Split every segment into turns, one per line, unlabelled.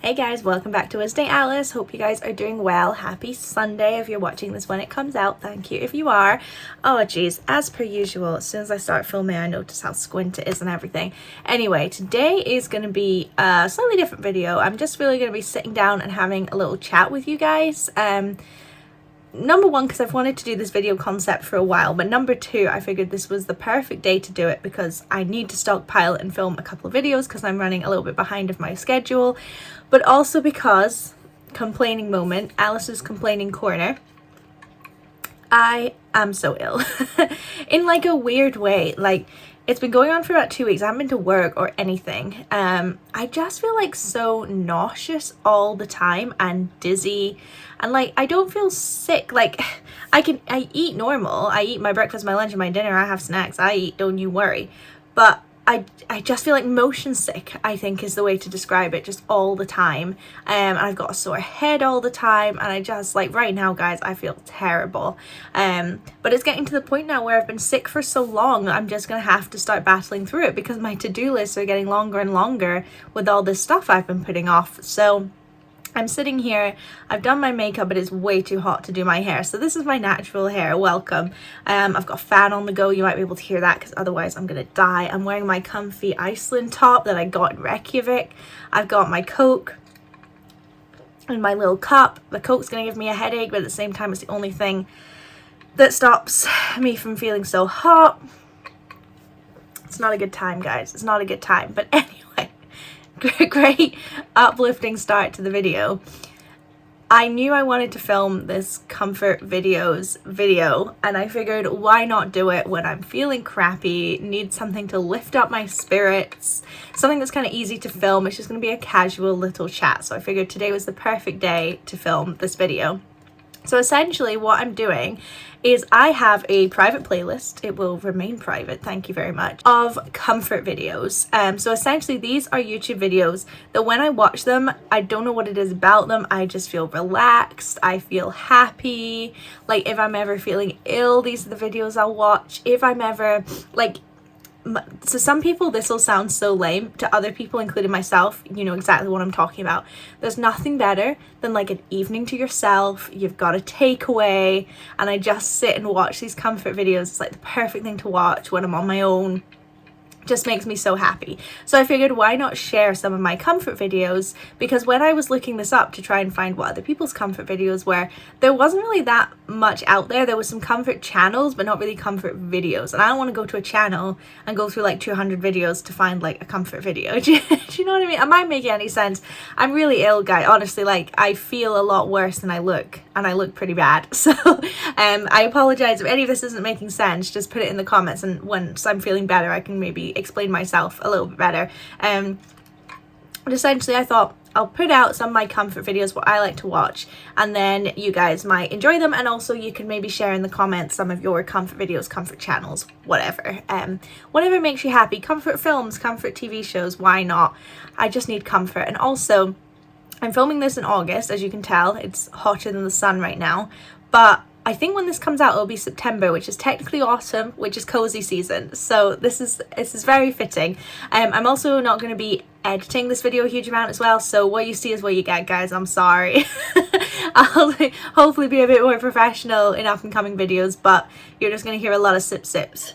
Hey guys, welcome back to WizardingAlice. Hope you guys are doing well. Happy Sunday if you're watching this when it comes out. Thank you if you are. Oh geez, as per usual, as soon as I start filming I notice how squint it is and everything. Anyway, today is going to be a slightly different video. I'm just really going to be sitting down and having a little chat with you guys. Number one, because I've wanted to do this video concept for a while, but number two, I figured this was the perfect day to do it because I need to stockpile and film a couple of videos because I'm running a little bit behind of my schedule, but also because, complaining moment, Alice's complaining corner, I am so ill. In like a weird way. Like, it's been going on for about 2 weeks. I haven't been to work or anything. I just feel like so nauseous all the time and dizzy, and like I don't feel sick. Like I eat normal. I eat my breakfast, my lunch, and my dinner. I have snacks. I eat, don't you worry. But I just feel like motion sick, I think is the way to describe it, just all the time. And I've got a sore head all the time, and I just, like, right now guys, I feel terrible. But it's getting to the point now where I've been sick for so long, I'm just gonna have to start battling through it because my to-do lists are getting longer and longer with all this stuff I've been putting off. So I'm sitting here, I've done my makeup, but it's way too hot to do my hair. So this is my natural hair, welcome. I've got a fan on the go, you might be able to hear that because otherwise I'm gonna die. I'm wearing my comfy Iceland top that I got in Reykjavik. I've got my Coke in my little cup. The Coke's gonna give me a headache, but at the same time it's the only thing that stops me from feeling so hot. It's not a good time, guys, it's not a good time, but anyway. Great uplifting start to the video. I knew I wanted to film this comfort videos video, and I figured why not do it when I'm feeling crappy, need something to lift up my spirits, something that's kind of easy to film. It's just going to be a casual little chat, so I figured today was the perfect day to film this video. So essentially what I'm doing is I have a private playlist, it will remain private, thank you very much, of comfort videos. So essentially these are YouTube videos that when I watch them, I don't know what it is about them, I just feel relaxed, I feel happy. Like if I'm ever feeling ill, these are the videos I'll watch. If I'm ever like, so some people this will sound so lame, to other people including myself, you know exactly what I'm talking about. There's nothing better than like an evening to yourself, you've got a takeaway, and I just sit and watch these comfort videos. It's like the perfect thing to watch when I'm on my own. Just makes me so happy. So I figured why not share some of my comfort videos, because when I was looking this up to try and find what other people's comfort videos were, there wasn't really that much out there. There was some comfort channels but not really comfort videos, and I don't want to go to a channel and go through like 200 videos to find like a comfort video. Do you know what I mean? Am I making any sense? I'm really ill, guy, honestly. Like I feel a lot worse than I look, and I look pretty bad. So I apologize if any of this isn't making sense. Just put it in the comments, and once I'm feeling better I can maybe explain myself a little bit better. But essentially I thought I'll put out some of my comfort videos, what I like to watch, and then you guys might enjoy them, and also you can maybe share in the comments some of your comfort videos, comfort channels, whatever. Whatever makes you happy. Comfort films, comfort TV shows, why not? I just need comfort. And also I'm filming this in August, as you can tell, it's hotter than the sun right now, but I think when this comes out it'll be September, which is technically autumn, which is cozy season. So this is very fitting. I'm also not going to be editing this video a huge amount as well, so what you see is what you get, guys. I'm sorry. I'll hopefully be a bit more professional in up and coming videos, but you're just going to hear a lot of sips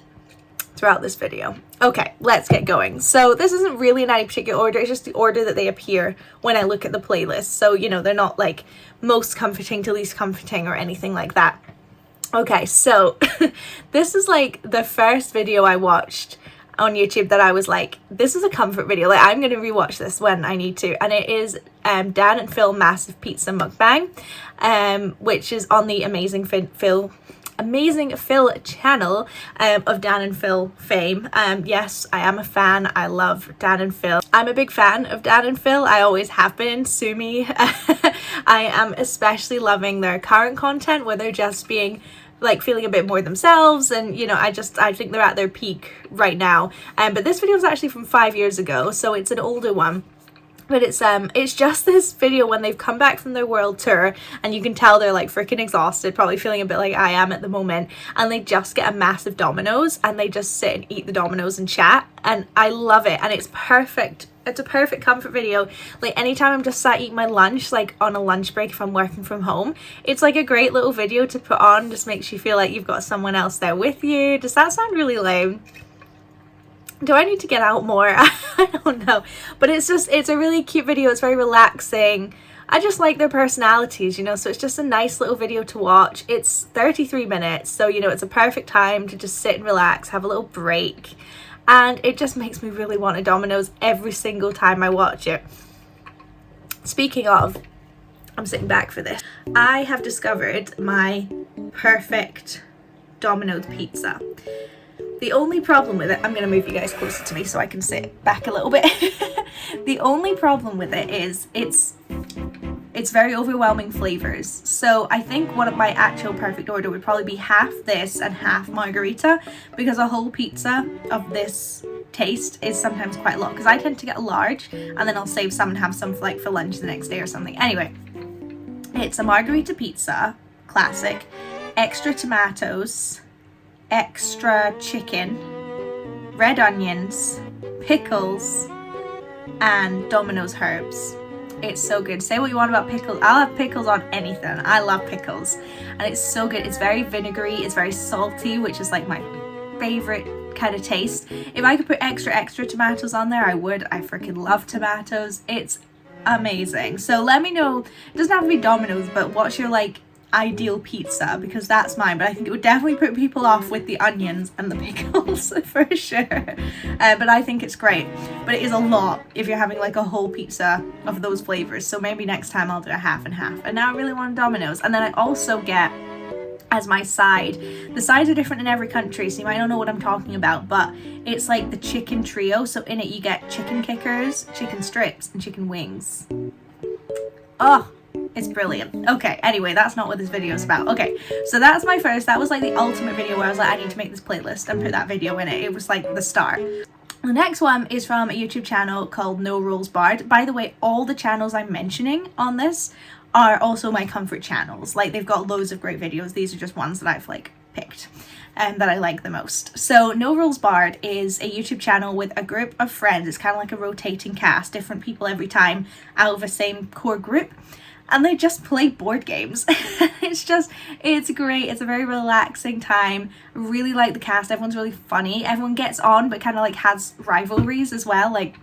throughout this video. Okay, let's get going. So this isn't really in any particular order, it's just the order that they appear when I look at the playlist. So, you know, they're not like most comforting to least comforting or anything like that. Okay, so this is like the first video I watched on YouTube that I was like, this is a comfort video, like I'm gonna rewatch this when I need to, and it is Dan and Phil Massive Pizza Mukbang, which is on the Amazing Phil channel of Dan and Phil fame. Yes, I am a fan. I love Dan and Phil. I'm a big fan of Dan and Phil. I always have been. Sue me. I am especially loving their current content where they're just being like feeling a bit more themselves, and you know, I think they're at their peak right now. But this video is actually from 5 years ago, so it's an older one. But it's just this video when they've come back from their world tour, and you can tell they're like freaking exhausted, probably feeling a bit like I am at the moment, and they just get a massive Domino's and they just sit and eat the Domino's and chat, and I love it, and it's perfect It's a perfect comfort video. Like anytime I'm just sat eating my lunch, like on a lunch break if I'm working from home, it's like a great little video to put on. Just makes you feel like you've got someone else there with you. Does that sound really lame? Do I need to get out more? I don't know. But it's a really cute video. It's very relaxing. I just like their personalities, you know, so it's just a nice little video to watch. It's 33 minutes, so, you know, it's a perfect time to just sit and relax, have a little break. And it just makes me really want a Domino's every single time I watch it. Speaking of, I'm sitting back for this. I have discovered my perfect Domino's pizza. The only problem with it, I'm going to move you guys closer to me so I can sit back a little bit. The only problem with it is it's very overwhelming flavors. So I think one of my actual perfect order would probably be half this and half margarita, because a whole pizza of this taste is sometimes quite a lot, because I tend to get a large and then I'll save some and have some for, like, for lunch the next day or something. Anyway, it's a margarita pizza, classic, extra tomatoes, extra chicken, red onions, pickles, and Domino's herbs. It's so good. Say what you want about pickles. I'll have pickles on anything. I love pickles. And it's so good. It's very vinegary. It's very salty, which is like my favorite kind of taste. If I could put extra tomatoes on there, I would. I freaking love tomatoes. It's amazing. So let me know. It doesn't have to be Domino's, but what's your like ideal pizza, because that's mine. But I think it would definitely put people off with the onions and the pickles for sure, but I think it's great. But it is a lot if you're having like a whole pizza of those flavors, so maybe next time I'll do a half and half. And now I really want Domino's. And then I also get, as my side, the sides are different in every country, so you might not know what I'm talking about, but it's like the chicken trio. So in it you get chicken kickers, chicken strips, and chicken wings. Oh, it's brilliant. Okay, anyway, that's not what this video is about. Okay, so that's my first. That was like the ultimate video where I was like, I need to make this playlist and put that video in it. It was like the star. The next one is from a YouTube channel called No Rules Barred. By the way, all the channels I'm mentioning on this are also my comfort channels. Like, they've got loads of great videos. These are just ones that I've like picked and that I like the most. So No Rules Barred is a YouTube channel with a group of friends. It's kind of like a rotating cast, different people every time out of a same core group. And they just play board games. It's great. It's a very relaxing time. I really like the cast. Everyone's really funny. Everyone gets on, but kind of like has rivalries as well. Like,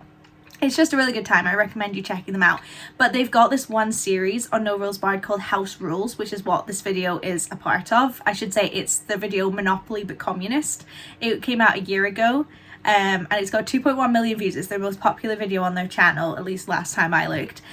it's just a really good time. I recommend you checking them out. But they've got this one series on No Rules Barred called House Rules, which is what this video is a part of. I should say it's the video Monopoly but Communist. It came out a year ago. And it's got 2.1 million views. It's their most popular video on their channel, at least last time I looked.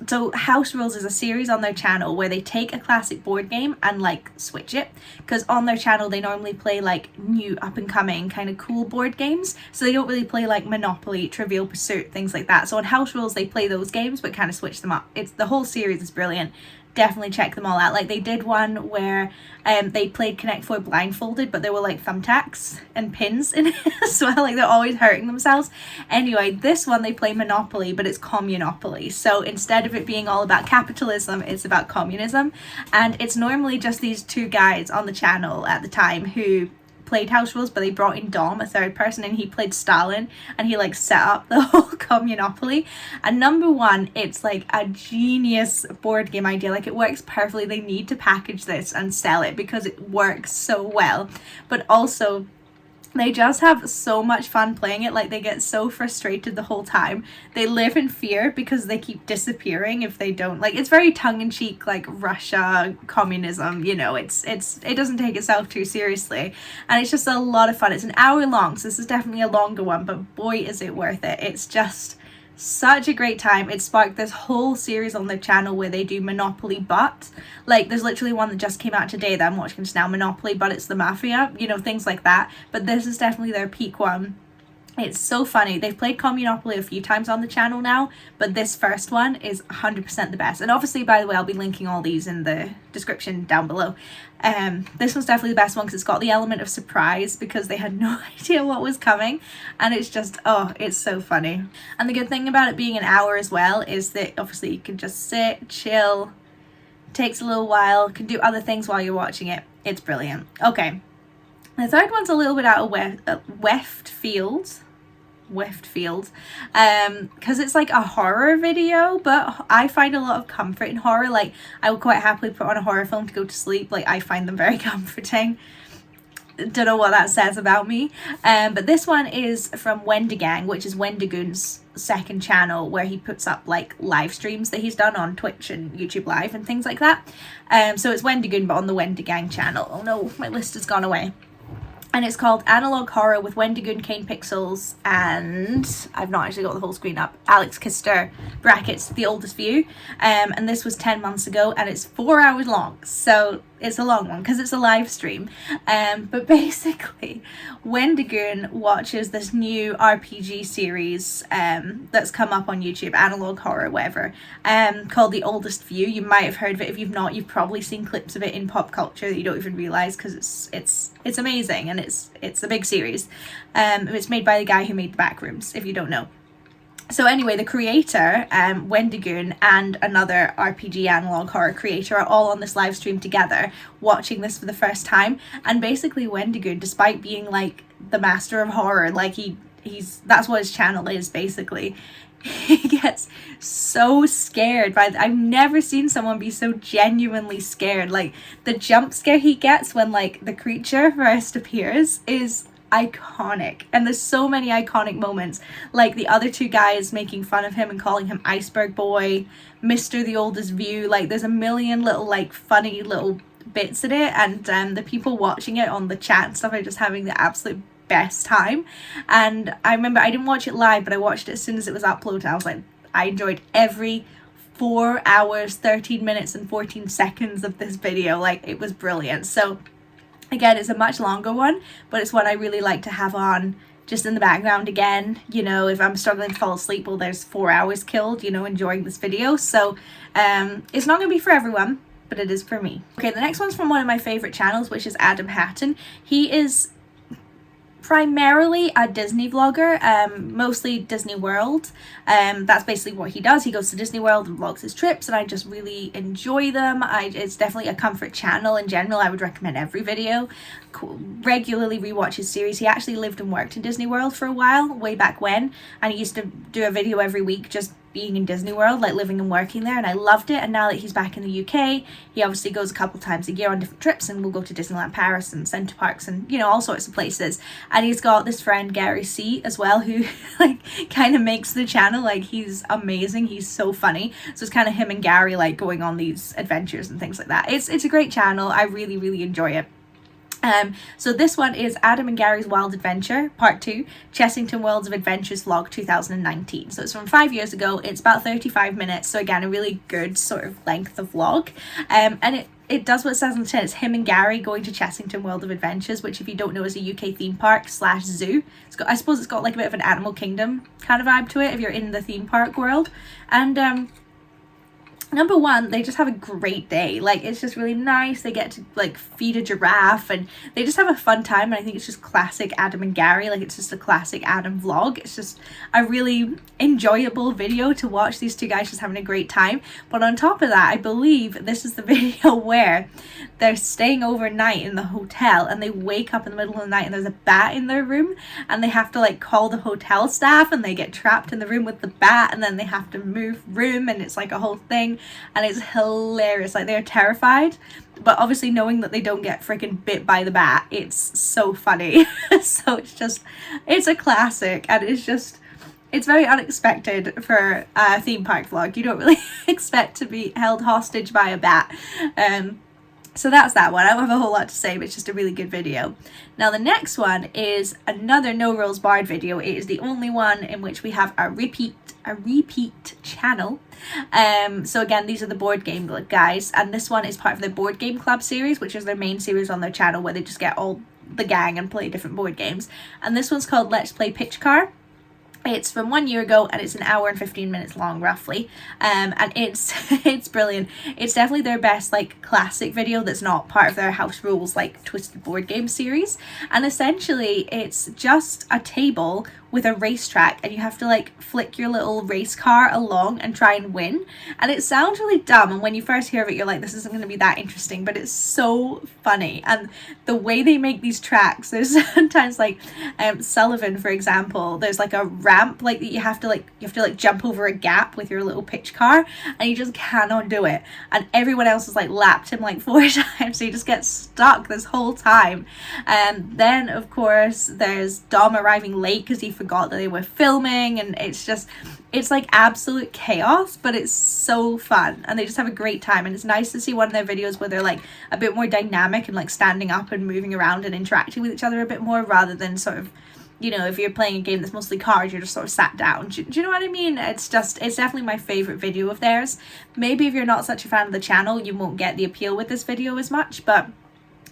So House Rules is a series on their channel where they take a classic board game and like switch it, because on their channel they normally play like new up and coming kind of cool board games, so they don't really play like Monopoly, Trivial Pursuit, things like that. So on House Rules they play those games but kind of switch them up. It's the whole series is brilliant. Definitely check them all out. Like, they did one where they played Connect 4 blindfolded, but there were like thumbtacks and pins in it as well. Like, they're always hurting themselves. Anyway, this one they play Monopoly, but it's Communopoly. So instead of it being all about capitalism, it's about communism. And it's normally just these two guys on the channel at the time who played House Rules, but they brought in Dom, a third person, and he played Stalin, and he like set up the whole Communopoly. And number one, it's like a genius board game idea. Like, it works perfectly. They need to package this and sell it because it works so well. But also, they just have so much fun playing it. Like, they get so frustrated the whole time. They live in fear because they keep disappearing if they don't. Like, it's very tongue-in-cheek, like Russia, communism, you know. It doesn't take itself too seriously. And it's just a lot of fun. It's an hour long, so this is definitely a longer one, but boy, is it worth it. It's just such a great time. It sparked this whole series on their channel where they do Monopoly, but like, there's literally one that just came out today that I'm watching just now, Monopoly but it's the Mafia, you know, things like that. But this is definitely their peak one. It's so funny. They've played Communopoly a few times on the channel now, but this first one is 100% the best. And obviously, by the way, I'll be linking all these in the description down below. This one's definitely the best one because it's got the element of surprise because they had no idea what was coming, and it's just, oh, it's so funny. And the good thing about it being an hour as well is that obviously you can just sit, chill, takes a little while, can do other things while you're watching it. It's brilliant. Okay. The third one's a little bit out of left field. left field, because it's like a horror video, but I find a lot of comfort in horror. Like, I would quite happily put on a horror film to go to sleep. Like, I find them very comforting. Don't know what that says about me. But this one is from Wendigang, which is Wendigoon's second channel, where he puts up like live streams that he's done on Twitch and YouTube Live and things like that. So it's Wendigoon, but on the Wendigang channel. Oh no, my list has gone away. And it's called Analog Horror with Wendigoon, Kane Pixels, and I've not actually got the whole screen up, Alex Kister, brackets, The Oldest View. And this was 10 months ago, and it's 4 hours long, so it's a long one because it's a live stream. But basically, Wendigoon watches this new RPG series that's come up on YouTube, Analog Horror, whatever, called The Oldest View. You might have heard of it. If you've not, you've probably seen clips of it in pop culture that you don't even realise, because it's amazing, and it's a big series. It's made by the guy who made The Backrooms, if you don't know. So anyway, the creator, Wendigoon, and another RPG analog horror creator are all on this live stream together, watching this for the first time. And basically, Wendigoon, despite being like the master of horror, like he's that's what his channel is basically. He gets so scared I've never seen someone be so genuinely scared. Like, the jump scare he gets when like the creature first appears is iconic, and there's so many iconic moments, like the other two guys making fun of him and calling him Iceberg Boy, Mr. The Oldest View. Like, there's a million little like funny little bits in it, and the people watching it on the chat and stuff are just having the absolute best time. And I remember I didn't watch it live, but I watched it as soon as it was uploaded. I was like, I enjoyed every 4 hours 13 minutes and 14 seconds of this video. Like, it was brilliant. So again, it's a much longer one, but it's one I really like to have on just in the background again. You know, if I'm struggling to fall asleep, well, there's 4 hours killed, you know, enjoying this video. So it's not going to be for everyone, but it is for me. Okay, the next one's from one of my favourite channels, which is Adam Hatton. He is primarily a Disney vlogger, mostly Disney World. That's basically what he does. He goes to Disney World and vlogs his trips, and I just really enjoy them. It's definitely a comfort channel in general. I would recommend every video. Regularly rewatch his series. He actually lived and worked in Disney World for a while, way back when, and he used to do a video every week just being in Disney World, like living and working there, and I loved it. And now that he's back in the UK, he obviously goes a couple times a year on different trips, and we'll go to Disneyland Paris and Centre Parks and, you know, all sorts of places. And he's got this friend Gary C as well, who like kind of makes the channel. Like, he's amazing, he's so funny. So it's kind of him and Gary like going on these adventures and things like that. It's a great channel. I really enjoy it. So this one is Adam and Gary's Wild Adventure, Part 2, Chessington Worlds of Adventures Vlog 2019. So it's from 5 years ago. It's about 35 minutes. So again, a really good sort of length of vlog. And it does what it says on the tin. It's him and Gary going to Chessington World of Adventures, which, if you don't know, is a UK theme park / zoo. I suppose it's got like a bit of an Animal Kingdom kind of vibe to it if you're in the theme park world. And number one, they just have a great day. Like, it's just really nice. They get to like feed a giraffe, and they just have a fun time. And I think it's just classic Adam and Gary. Like, it's just a classic Adam vlog. It's just a really enjoyable video to watch. These two guys just having a great time. But on top of that, I believe this is the video where they're staying overnight in the hotel, and they wake up in the middle of the night and there's a bat in their room, and they have to like call the hotel staff, and they get trapped in the room with the bat, and then they have to move room, and it's like a whole thing. And it's hilarious. Like, they're terrified, but obviously knowing that they don't get freaking bit by the bat, it's so funny. So it's a classic, and it's very unexpected for a theme park vlog. You don't really expect to be held hostage by a bat. So that's that one. I don't have a whole lot to say, but it's just a really good video. Now the next one is another No Rules Barred video. It is the only one in which we have a repeat channel. So again, these are the board game guys, and this one is part of the Board Game Club series, which is their main series on their channel, where they just get all the gang and play different board games. And this one's called Let's Play Pitchcar. It's from 1 year ago, and it's an hour and 15 minutes long, roughly. And it's it's brilliant. It's definitely their best like classic video that's not part of their House Rules like Twisted board game series. And essentially it's just a table with a racetrack, and you have to like flick your little race car along and try and win. And it sounds really dumb, and when you first hear of it you're like, this isn't going to be that interesting, but it's so funny. And the way they make these tracks, there's sometimes like Sullivan, for example, there's like a ramp like that you have to jump over a gap with your little pitch car, and you just cannot do it, and everyone else has like lapped him like 4 times, so you just get stuck this whole time. And then of course there's Dom arriving late because he forgot that they were filming, and it's like absolute chaos, but it's so fun, and they just have a great time. And it's nice to see one of their videos where they're like a bit more dynamic and like standing up and moving around and interacting with each other a bit more, rather than sort of, you know, if you're playing a game that's mostly cards, you're just sort of sat down. Do you know what I mean? It's definitely my favorite video of theirs. Maybe if you're not such a fan of the channel, you won't get the appeal with this video as much, but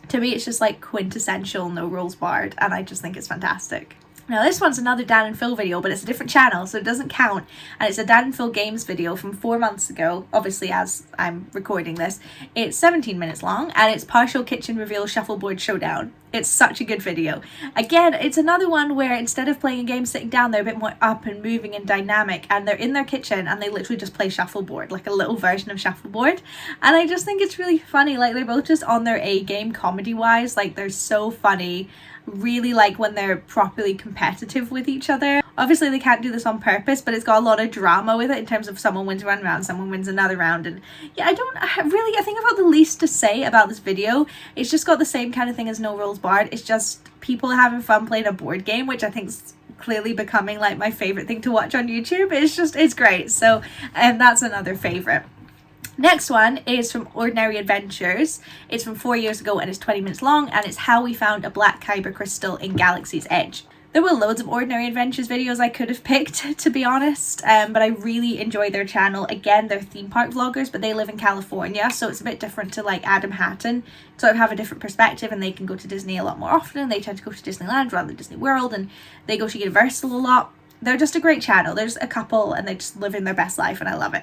to me it's just like quintessential no rules barred, and I just think it's fantastic. Now this one's another Dan and Phil video, but it's a different channel, so it doesn't count. And it's a Dan and Phil Games video from 4 months ago, obviously as I'm recording this. It's 17 minutes long, and it's Partial Kitchen Reveal Shuffleboard Showdown. It's such a good video. Again, it's another one where instead of playing a game sitting down, they're a bit more up and moving and dynamic, and they're in their kitchen and they literally just play shuffleboard, like a little version of shuffleboard. And I just think it's really funny. Like, they're both just on their A game comedy wise. Like, they're so funny. Really like when they're properly competitive with each other. Obviously they can't do this on purpose, but it's got a lot of drama with it in terms of someone wins one round, someone wins another round. And yeah, I think I've got the least to say about this video. It's just got the same kind of thing as No Rules Barred. It's just people having fun playing a board game, which I think is clearly becoming like my favorite thing to watch on YouTube. It's great. So that's another favorite. Next one is from Ordinary Adventures. It's from 4 years ago, and it's 20 minutes long, and it's how we found a black Kyber crystal in Galaxy's Edge. There were loads of Ordinary Adventures videos I could have picked, to be honest, but I really enjoy their channel. Again, they're theme park vloggers, but they live in California, so it's a bit different to like Adam Hatton. Sort of have a different perspective, and they can go to Disney a lot more often. They tend to go to Disneyland rather than Disney World, and they go to Universal a lot. They're just a great channel. There's a couple and they just live in their best life, and I love it.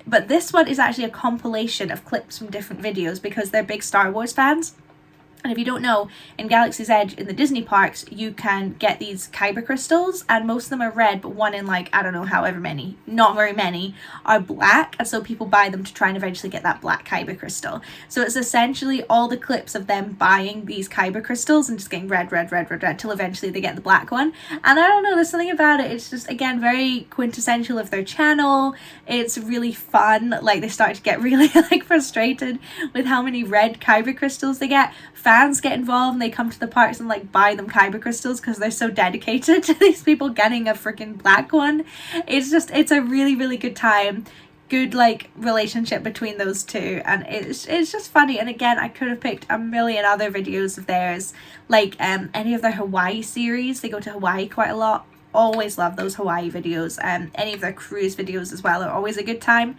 But this one is actually a compilation of clips from different videos because they're big Star Wars fans. And if you don't know, in Galaxy's Edge, in the Disney parks, you can get these Kyber crystals, and most of them are red, but one in like, I don't know, however many, not very many, are black. And so people buy them to try and eventually get that black Kyber crystal. So it's essentially all the clips of them buying these Kyber crystals and just getting red, till eventually they get the black one. And I don't know, there's something about it. It's just, again, very quintessential of their channel. It's really fun. Like, they start to get really like frustrated with how many red Kyber crystals they get. Fans get involved and they come to the parks and like buy them Kyber crystals because they're so dedicated to these people getting a freaking black one. It's a really, really good time. Good like relationship between those two, and it's just funny. And again, I could have picked a million other videos of theirs, like any of their Hawaii series. They go to Hawaii quite a lot. Always love those Hawaii videos. Any of their cruise videos as well are always a good time.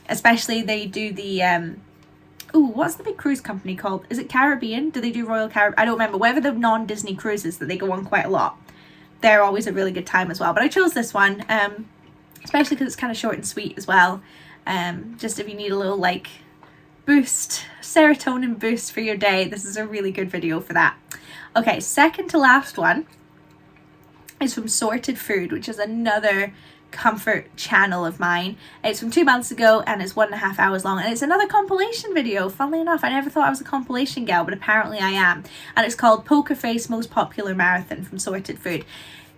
Especially they do the ooh, what's the big cruise company called? Is it Caribbean? Do they do Royal Caribbean? I don't remember. Whatever the non-Disney cruises that they go on quite a lot. They're always a really good time as well. But I chose this one, especially because it's kind of short and sweet as well. Just if you need a little like boost, serotonin boost for your day, this is a really good video for that. Okay, second to last one is from Sorted Food, which is another comfort channel of mine. It's from 2 months ago, and it's 1.5 hours long, and it's another compilation video. Funnily enough, I never thought I was a compilation gal, but apparently I am. And it's called Poker Face Most Popular Marathon from Sorted Food.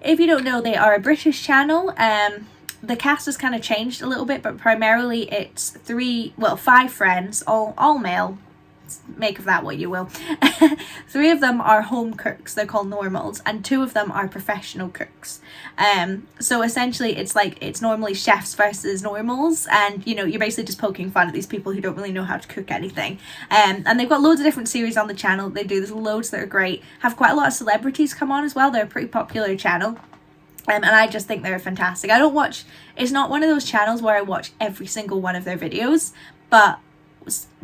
If you don't know, they are a British channel. The cast has kind of changed a little bit, but primarily it's 5 friends, all male. Make of that what you will. 3 of them are home cooks, they're called normals, and 2 of them are professional cooks. So essentially it's normally chefs versus normals, and you know, you're basically just poking fun at these people who don't really know how to cook anything. And they've got loads of different series on the channel. There's loads that are great. Have quite a lot of celebrities come on as well. They're a pretty popular channel. And I just think they're fantastic. It's not one of those channels where I watch every single one of their videos, but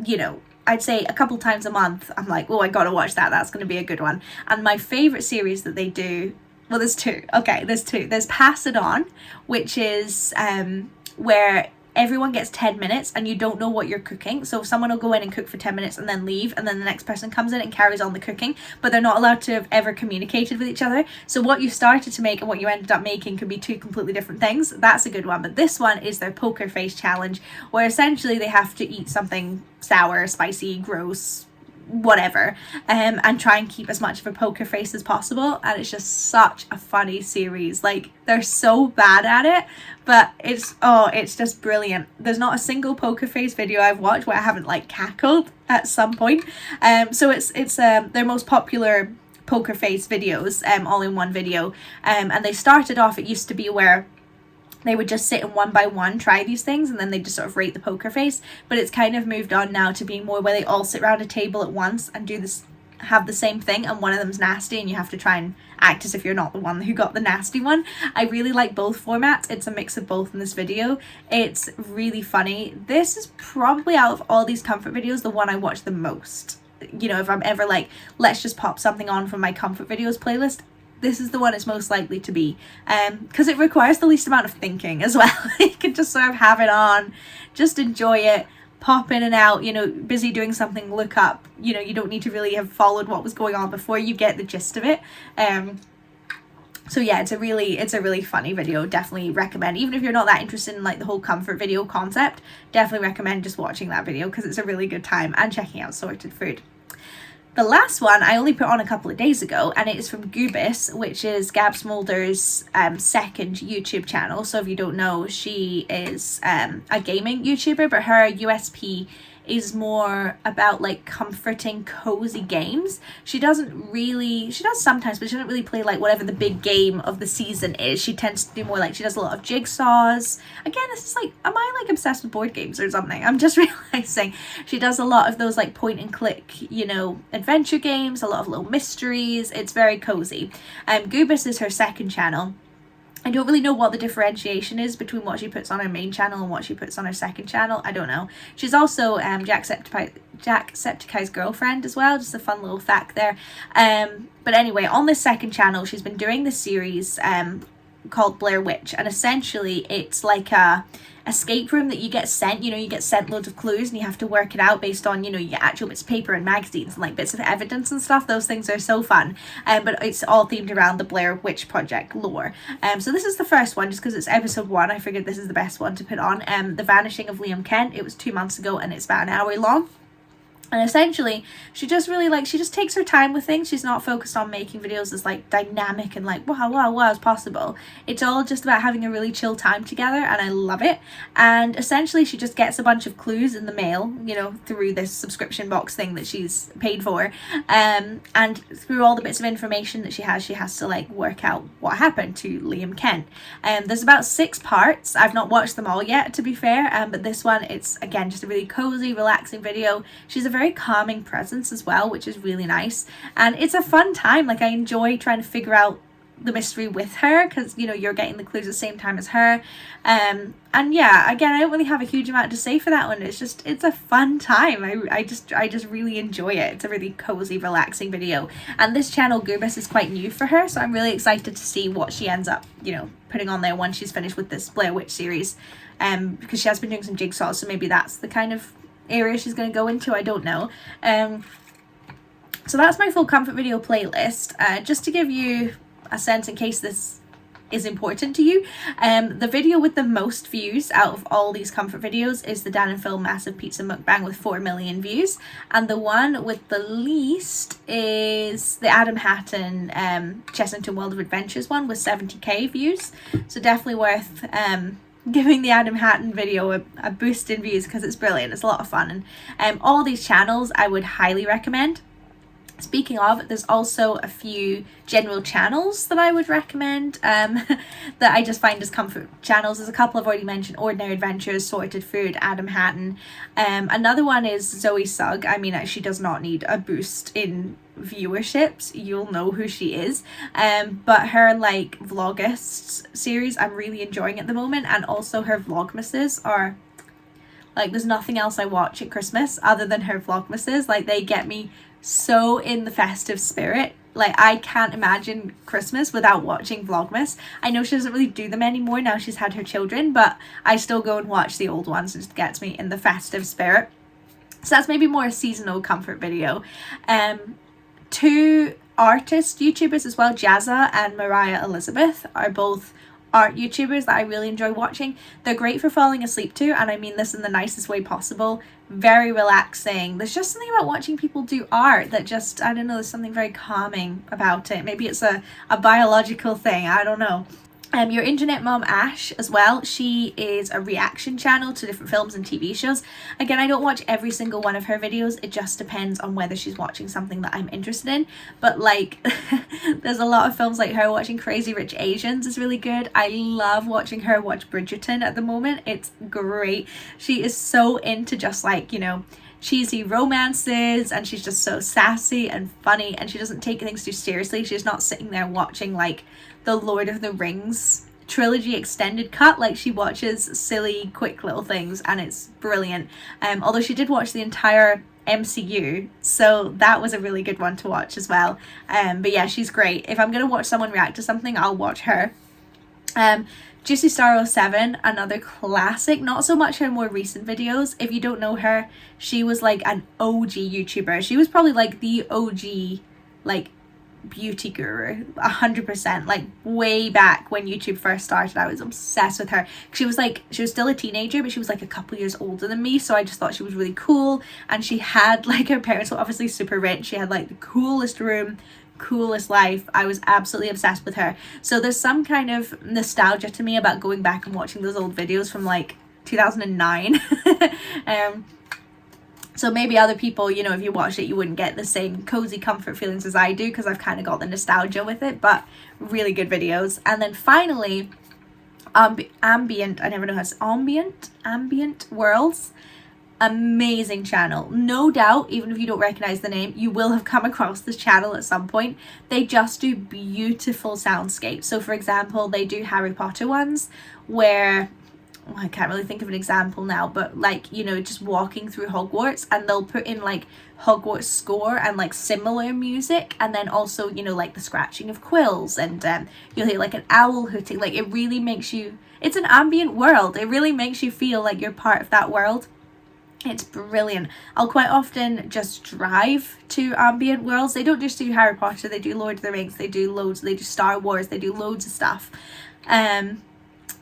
you know, I'd say a couple times a month I'm like, oh, I gotta watch that, that's gonna be a good one. And my favorite series that they do well, there's two. Okay, there's two. There's Pass It On, which is where everyone gets 10 minutes and you don't know what you're cooking. So someone will go in and cook for 10 minutes and then leave, and then the next person comes in and carries on the cooking, but they're not allowed to have ever communicated with each other. So what you started to make and what you ended up making could be two completely different things. That's a good one. But this one is their poker face challenge, where essentially they have to eat something sour, spicy, gross, whatever, and try and keep as much of a poker face as possible. And it's just such a funny series. Like, they're so bad at it, but it's just brilliant. There's not a single poker face video I've watched where I haven't like cackled at some point. So it's their most popular poker face videos, all in one video. And they started off, it used to be where they would just sit and one by one try these things, and then they just sort of rate the poker face. But it's kind of moved on now to being more where they all sit around a table at once and do this, have the same thing, and one of them's nasty and you have to try and act as if you're not the one who got the nasty one. I really like both formats. It's a mix of both in this video. It's really funny. This is probably, out of all these comfort videos, the one I watch the most. You know, if I'm ever like, let's just pop something on from my comfort videos playlist, this is the one it's most likely to be, because it requires the least amount of thinking as well. You can just sort of have it on, just enjoy it, pop in and out, you know, busy doing something, look up, you know, you don't need to really have followed what was going on before, you get the gist of it. So yeah, it's a really funny video. Definitely recommend, even if you're not that interested in like the whole comfort video concept, definitely recommend just watching that video, because it's a really good time, and checking out Sorted Food. The last one I only put on a couple of days ago, and it is from Goobus, which is Gab Smolder's second YouTube channel. So if you don't know, she is a gaming YouTuber, but her USP is more about like comforting, cozy games. She does sometimes, but she doesn't really play like whatever the big game of the season is. She tends to do more like, she does a lot of jigsaws. Again, this is like, am I like obsessed with board games or something? I'm just realizing she does a lot of those like point and click, you know, adventure games, a lot of little mysteries. It's very cozy. Goobus is her second channel. I don't really know what the differentiation is between what she puts on her main channel and what she puts on her second channel. I don't know. She's also Jacksepticeye's girlfriend as well. Just a fun little fact there. But anyway, on this second channel, she's been doing this series called Blair Witch. And essentially, it's like a escape room that you get sent. You know, you get sent loads of clues and you have to work it out based on, you know, your actual bits of paper and magazines and like bits of evidence and stuff. Those things are so fun. But it's all themed around the Blair Witch Project lore. So this is the first one, just because it's episode 1. I figured this is the best one to put on. The Vanishing of Liam Kent. It was 2 months ago and it's about an hour long. And essentially, she just really like, she just takes her time with things. She's not focused on making videos as like dynamic and like wow as possible. It's all just about having a really chill time together, and I love it. And essentially, she just gets a bunch of clues in the mail, you know, through this subscription box thing that she's paid for. And through all the bits of information that she has to like work out what happened to Liam Kent. There's about 6 parts. I've not watched them all yet, to be fair. But this one, it's again just a really cozy, relaxing video. She's a very calming presence as well, which is really nice, and it's a fun time. Like, I enjoy trying to figure out the mystery with her, because you know, you're getting the clues at the same time as her. And yeah, again, I don't really have a huge amount to say for that one. It's a fun time. I just really enjoy it. It's a really cozy, relaxing video, and this channel, Goobus, is quite new for her, so I'm really excited to see what she ends up, you know, putting on there once she's finished with this Blair Witch series, because she has been doing some jigsaws, so maybe that's the kind of area she's going to go into. I don't know. So that's my full comfort video playlist. Just to give you a sense, in case this is important to you, the video with the most views out of all these comfort videos is the Dan and Phil Massive Pizza Mukbang with 4 million views, and the one with the least is the Adam Hatton Chessington World of Adventures one with 70k views. So definitely worth giving the Adam Hatton video a boost in views, because it's brilliant. It's a lot of fun, and all these channels I would highly recommend. Speaking of, there's also a few general channels that I would recommend that I just find as comfort channels. There's a couple I've already mentioned: Ordinary Adventures, Sorted Food, Adam Hatton. Another one is Zoe Sugg. I mean, she does not need a boost in viewerships, you'll know who she is, but her like Vloggists series I'm really enjoying at the moment, and also her Vlogmases are like, there's nothing else I watch at Christmas other than her Vlogmases. Like, they get me so in the festive spirit Like, I can't imagine Christmas without watching Vlogmas. I know she doesn't really do them anymore now she's had her children, but I still go and watch the old ones. It just gets me in the festive spirit. So that's maybe more a seasonal comfort video. Two artist YouTubers as well, Jazza and Moriah Elizabeth, are both art YouTubers that I really enjoy watching. They're great for falling asleep to, and I mean this in the nicest way possible. Very relaxing. There's just something about watching people do art that just, I don't know, there's something very calming about it. Maybe it's a biological thing, I don't know. Your internet mom Ash as well, she is a reaction channel to different films and TV shows. Again, I don't watch every single one of her videos, it just depends on whether she's watching something that I'm interested in. But like, there's a lot of films like her. Watching Crazy Rich Asians is really good. I love watching her watch Bridgerton at the moment. It's great. She is so into just like, you know, cheesy romances, and she's just so sassy and funny, and she doesn't take things too seriously. She's not sitting there watching like the Lord of the Rings trilogy extended cut. Like, she watches silly quick little things, and it's brilliant. Although she did watch the entire MCU, so that was a really good one to watch as well. But yeah, she's great. If I'm gonna watch someone react to something, I'll watch her. Juicy Star 07, another classic. Not so much her more recent videos. If you don't know her, she was like an OG YouTuber. She was probably like the OG like beauty guru, 100%. Like way back when YouTube first started, I was obsessed with her. She was still a teenager, but she was like a couple years older than me, so I just thought she was really cool. And she had like, her parents were obviously super rich. She had like the coolest room, coolest life. I was absolutely obsessed with her. So there's some kind of nostalgia to me about going back and watching those old videos from like 2009. So maybe other people, you know, if you watched it, you wouldn't get the same cozy comfort feelings as I do, because I've kind of got the nostalgia with it. But really good videos. And then finally, Ambient, I never know how to say, Ambient Worlds. Amazing channel. No doubt, even if you don't recognize the name, you will have come across this channel at some point. They just do beautiful soundscapes. So for example, they do Harry Potter ones where, well, I can't really think of an example now, but like, you know, just walking through Hogwarts, and they'll put in like Hogwarts score and like similar music, and then also, you know, like the scratching of quills, and you'll hear like an owl hooting. Like, it really makes you, it's an ambient world. It really makes you feel like you're part of that world. It's brilliant. I'll quite often just drive to Ambient Worlds. They don't just do Harry Potter, they do Lord of the Rings, they do loads, they do Star Wars, they do loads of stuff.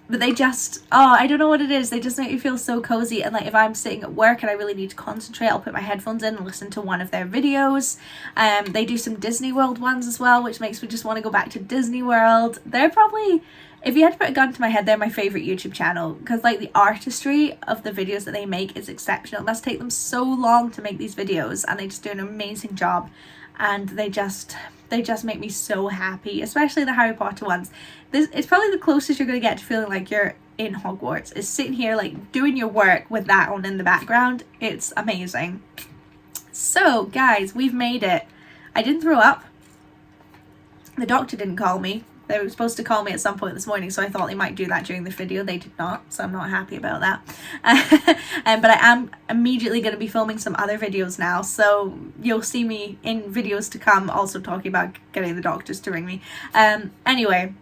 But they just, oh, I don't know what it is, they just make you feel so cozy. And like, if I'm sitting at work and I really need to concentrate, I'll put my headphones in and listen to one of their videos. They do some Disney World ones as well, which makes me just want to go back to Disney World. They're probably, if you had to put a gun to my head, they're my favorite YouTube channel, because like the artistry of the videos that they make is exceptional. It must take them so long to make these videos, and they just do an amazing job. And they just make me so happy, especially the Harry Potter ones. This it's probably the closest you're going to get to feeling like you're in Hogwarts, is sitting here like doing your work with that on in the background. It's amazing. So guys, we've made it. I didn't throw up. The doctor didn't call me. They were supposed to call me at some point this morning, so I thought they might do that during the video. They did not, so I'm not happy about that. But I am immediately going to be filming some other videos now, so you'll see me in videos to come also talking about getting the doctors to ring me. Anyway,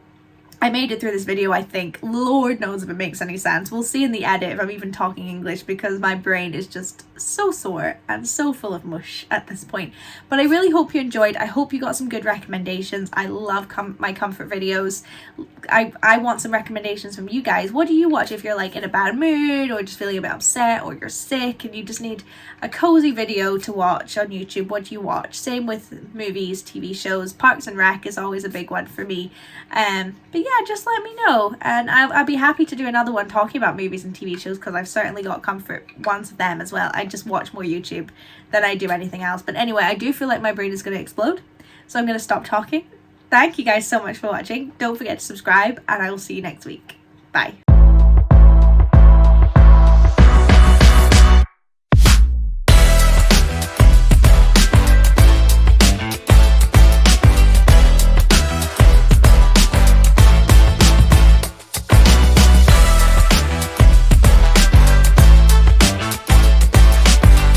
I made it through this video, I think. Lord knows if it makes any sense. We'll see in the edit if I'm even talking English, because my brain is just so sore and so full of mush at this point. But I really hope you enjoyed. I hope you got some good recommendations. I love my comfort videos. I want some recommendations from you guys. What do you watch if you're like in a bad mood, or just feeling a bit upset, or you're sick and you just need a cozy video to watch on YouTube? What do you watch? Same with movies, TV shows. Parks and Rec is always a big one for me. But yeah, just let me know, and I'll be happy to do another one talking about movies and TV shows, because I've certainly got comfort ones of them as well. I just watch more YouTube than I do anything else. But anyway, I do feel like my brain is going to explode, so I'm going to stop talking. Thank you guys so much for watching. Don't forget to subscribe, and I will see you next week. Bye.